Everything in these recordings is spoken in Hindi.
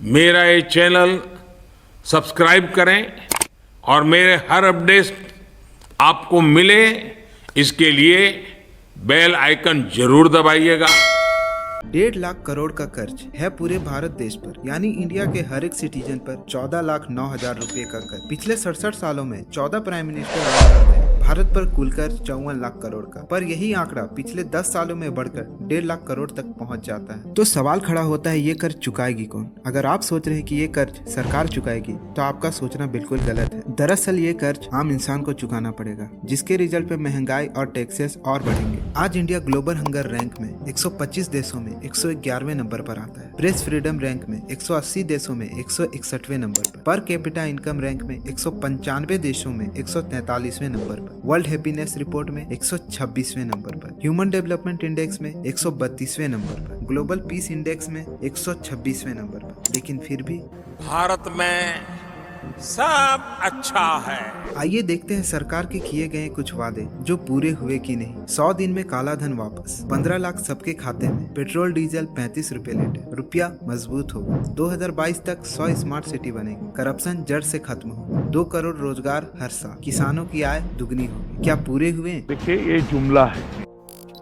मेरा ये चैनल सब्सक्राइब करें और मेरे हर अपडेट आपको मिले, इसके लिए बेल आइकन जरूर दबाइएगा। 1.5 लाख करोड़ का कर्ज है पूरे भारत देश पर, यानी इंडिया के हर एक सिटीजन पर 14,09,000 रुपए का कर्ज। पिछले 67 सालों में 14 प्राइम मिनिस्टर आए हैं। भारत पर कुल कर्ज 54 लाख करोड़ का, पर यही आंकड़ा पिछले 10 सालों में बढ़कर 1.5 लाख करोड़ तक पहुंच जाता है। तो सवाल खड़ा होता है, ये कर्ज चुकाएगी कौन? अगर आप सोच रहे हैं कि ये कर्ज सरकार चुकाएगी तो आपका सोचना बिल्कुल गलत है। दरअसल ये कर्ज आम इंसान को चुकाना पड़ेगा, जिसके रिजल्ट पे महंगाई और टैक्सेस और बढ़ेंगे। आज इंडिया ग्लोबल हंगर रैंक में 125 देशों में 111वें नंबर पर आता है। प्रेस फ्रीडम रैंक में 180 देशों में 161वें नंबर पर कैपिटा इनकम रैंक में 195 देशों में 143वें नंबर पर, वर्ल्ड हैप्पीनेस रिपोर्ट में 126वें नंबर पर, ह्यूमन डेवलपमेंट इंडेक्स में 132वें नंबर पर, ग्लोबल पीस इंडेक्स में 126वें नंबर पर। लेकिन फिर भी भारत में सब अच्छा है। आइए देखते हैं सरकार के किए गए कुछ वादे जो पूरे हुए कि नहीं। 100 दिन में काला धन वापस, 15 लाख सबके खाते में, पेट्रोल डीजल 35 रुपए लीटर, रुपया मजबूत होगा, 2022 तक 100 स्मार्ट सिटी बनेगी, करप्शन जड़ से खत्म होगा, 2 करोड़ रोजगार हर साल, किसानों की आय दुगनी होगी। क्या पूरे हुए? देखिए, ये जुमला है।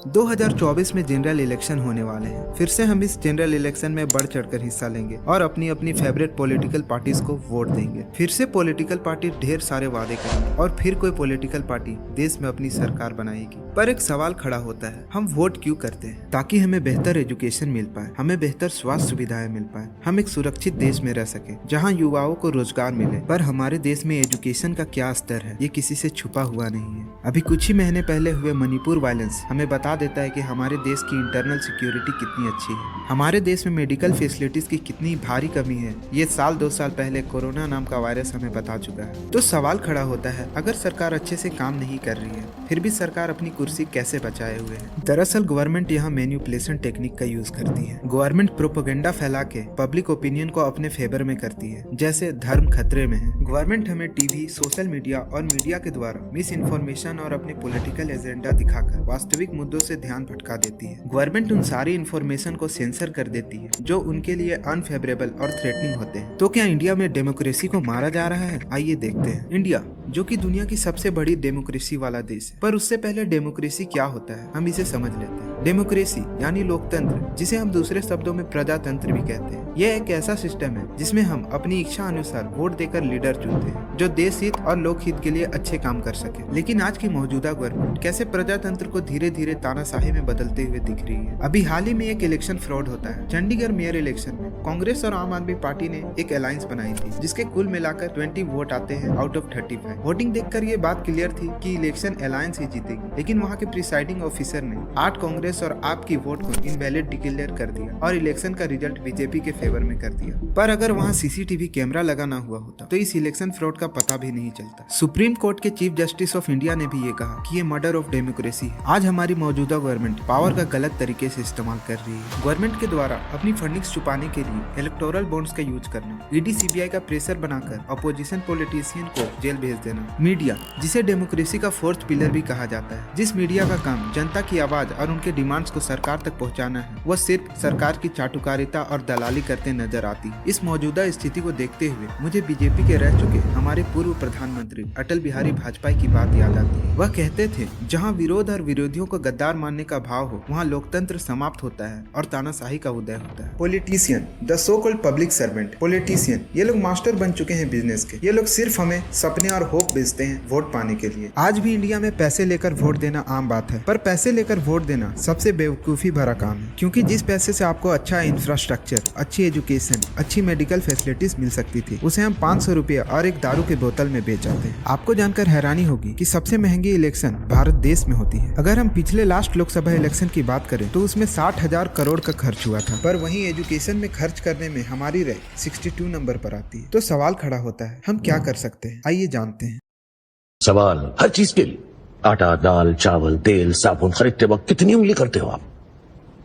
2024 में जनरल इलेक्शन होने वाले हैं। फिर से हम इस जनरल इलेक्शन में बढ़ चढ़कर हिस्सा लेंगे और अपनी अपनी फेवरेट पॉलिटिकल पार्टीज को वोट देंगे। फिर से पॉलिटिकल पार्टी ढेर सारे वादे करेंगे और फिर कोई पॉलिटिकल पार्टी देश में अपनी सरकार बनाएगी। पर एक सवाल खड़ा होता है, हम वोट क्यों करते हैं? ताकि हमें बेहतर एजुकेशन मिल पाए, हमें बेहतर स्वास्थ्य सुविधाएं मिल पाए, हम एक सुरक्षित देश में रह सके जहाँ युवाओं को रोजगार मिले। पर हमारे देश में एजुकेशन का क्या स्तर है, ये किसी से छुपा हुआ नहीं है। अभी कुछ ही महीने पहले हुए मणिपुर वायलेंस हमें बता देता है कि हमारे देश की इंटरनल सिक्योरिटी कितनी अच्छी है, हमारे देश में मेडिकल फैसिलिटीज की कितनी भारी कमी है। ये 2 साल पहले कोरोना नाम का वायरस हमें बता चुका है। तो सवाल खड़ा होता है, अगर सरकार अच्छे से काम नहीं कर रही है, फिर भी सरकार अपनी कुर्सी कैसे बचाए हुए है? दरअसल गवर्नमेंट यहाँ मैनिपुलेशन टेक्निक का यूज करती है। गवर्नमेंट प्रोपेगेंडा फैला के पब्लिक ओपिनियन को अपने फेवर में करती है, जैसे धर्म खतरे में है। गवर्नमेंट हमें टीवी, सोशल मीडिया और मीडिया के द्वारा मिस इन्फॉर्मेशन और अपने पॉलिटिकल एजेंडा दिखाकर वास्तविक मुद्दों से ध्यान भटका देती है। गवर्नमेंट उन सारी इन्फॉर्मेशन को सेंसर कर देती है जो उनके लिए अनफेवरेबल और थ्रेटनिंग होते हैं। तो क्या इंडिया में डेमोक्रेसी को मारा जा रहा है? आइए देखते हैं। इंडिया जो कि दुनिया की सबसे बड़ी डेमोक्रेसी वाला देश है, पर उससे पहले डेमोक्रेसी क्या होता है हम इसे समझ लेते हैं। डेमोक्रेसी यानी लोकतंत्र, जिसे हम दूसरे शब्दों में प्रजातंत्र भी कहते हैं। यह एक ऐसा सिस्टम है जिसमें हम अपनी इच्छा अनुसार वोट देकर लीडर चुनते हैं जो देश हित और लोक हित के लिए अच्छे काम कर सके। लेकिन आज की मौजूदा गवर्नमेंट कैसे प्रजातंत्र को धीरे धीरे तानाशाही में बदलते हुए दिख रही है। अभी हाल ही में एक इलेक्शन फ्रॉड होता है। चंडीगढ़ मेयर इलेक्शन में कांग्रेस और आम आदमी पार्टी ने एक अलायंस बनाई थी, जिसके कुल मिलाकर 20 वोट आते हैं आउट ऑफ 35। वोटिंग देखकर ये बात क्लियर थी कि इलेक्शन अलायंस ही जीतेगी, लेकिन वहाँ के प्रिसाइडिंग ऑफिसर ने 8 कांग्रेस और आप की वोट को इनवैलिड डिक्लेयर कर दिया और इलेक्शन का रिजल्ट बीजेपी के फेवर में कर दिया। पर अगर वहाँ सीसीटीवी कैमरा लगा ना हुआ होता तो इस इलेक्शन फ्रॉड का पता भी नहीं चलता। सुप्रीम कोर्ट के चीफ जस्टिस ऑफ इंडिया ने भी ये कहा कि ये मर्डर ऑफ डेमोक्रेसी है। आज हमारी मौजूदा गवर्नमेंट पावर का गलत तरीके से इस्तेमाल कर रही है। गवर्नमेंट के द्वारा अपनी फंडिंग्स छुपाने के लिए इलेक्टोरल बॉन्ड्स का यूज करना, ईडी सीबीआई का प्रेशर बनाकर अपोजिशन पॉलिटिशियन को जेल भेज देना, मीडिया जिसे डेमोक्रेसी का 4th पिलर भी कहा जाता है, जिस मीडिया का काम जनता की आवाज और उनके डिमांड्स को सरकार तक पहुंचाना है, वह सिर्फ सरकार की चाटुकारिता और दलाली करते नजर आती है। इस मौजूदा स्थिति को देखते हुए मुझे बीजेपी के रह चुके हमारे पूर्व प्रधानमंत्री अटल बिहारी वाजपेयी की बात याद आती है। वह कहते थे, जहाँ विरोध और विरोधियों को गद्दार मानने का भाव हो, वहाँ लोकतंत्र समाप्त होता है और तानाशाही का उदय होता है। Politician, the so called public servant, politician, ये लोग मास्टर बन चुके हैं बिजनेस के। ये लोग सिर्फ हमें सपने और होप बेचते हैं वोट पाने के लिए। आज भी इंडिया में पैसे लेकर वोट देना आम बात है, पर पैसे लेकर वोट देना सबसे बेवकूफी भरा काम है, क्योंकि जिस पैसे से आपको अच्छा इंफ्रास्ट्रक्चर, अच्छी एजुकेशन, अच्छी मेडिकल फैसिलिटीज मिल सकती थी, उसे हम 500 रुपये और एक दारू के बोतल में बेच जाते हैं। आपको जानकर हैरानी होगी कि सबसे महंगी इलेक्शन भारत देश में होती है। अगर हम पिछले लास्ट लोकसभा इलेक्शन की बात करें तो उसमें 60,000 करोड़ का खर्च हुआ था, पर वहीं एजुकेशन में खर्च करने में हमारी रैंक 62 नंबर पर आती है। तो सवाल खड़ा होता है, हम क्या कर सकते हैं? आइए जानते हैं। सवाल हर चीज के लिए, आटा, दाल, चावल, तेल, साबुन खरीदते वक्त कितनी उंगली करते हो आप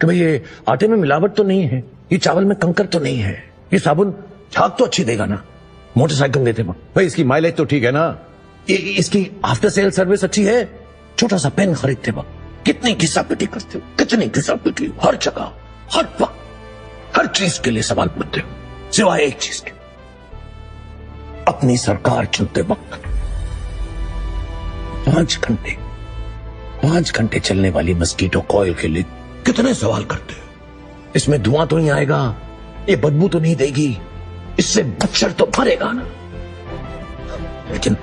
कि भाई ये आटे में मिलावट तो नहीं है, ये चावल में कंकर तो नहीं है, ये साबुन झाग तो अच्छी देगा ना, मोटरसाइकिल देते वक्त भाई इसकी माइलेज तो ठीक है ना, इसकी आफ्टर सेल सर्विस अच्छी है, छोटा सा पेन खरीदते वक्त कितनी घिसापिटी करते हो, कितनी घिसापिटी, हर जगह, हर वक्त, हर चीज के लिए सवाल पूछते हो। सिवाय एक चीज के, अपनी सरकार चुनते वक्त 5 घंटे चलने वाली मस्कीटो कॉइल के लिए कितने सवाल करते हो? इसमें धुआं तो नहीं आएगा, ये बदबू तो नहीं देगी, इससे मच्छर तो मरेगा ना। लेकिन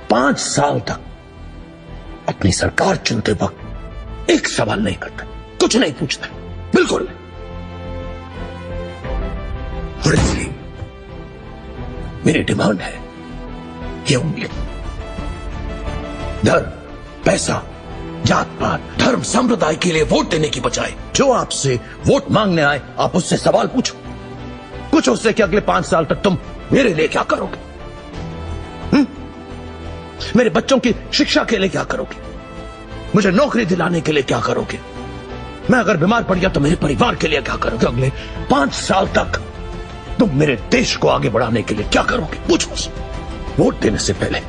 5 साल तक अपनी सरकार चुनते वक्त एक सवाल नहीं करता, कुछ नहीं पूछता, बिल्कुल नहीं। और इसलिए मेरी डिमांड है ये उंगली, धर्म, पैसा, जात पात, धर्म, संप्रदाय के लिए वोट देने की बजाय जो आपसे वोट मांगने आए आप उससे सवाल पूछो। पूछो उससे कि अगले 5 साल तक तुम मेरे लिए क्या करोगे, मेरे बच्चों की शिक्षा के लिए क्या करोगे, मुझे नौकरी दिलाने के लिए क्या करोगे, मैं अगर बीमार पड़ गया तो मेरे परिवार के लिए क्या करोगे, अगले 5 साल तक तुम मेरे देश को आगे बढ़ाने के लिए क्या करोगे, पूछो। वोट देने से पहले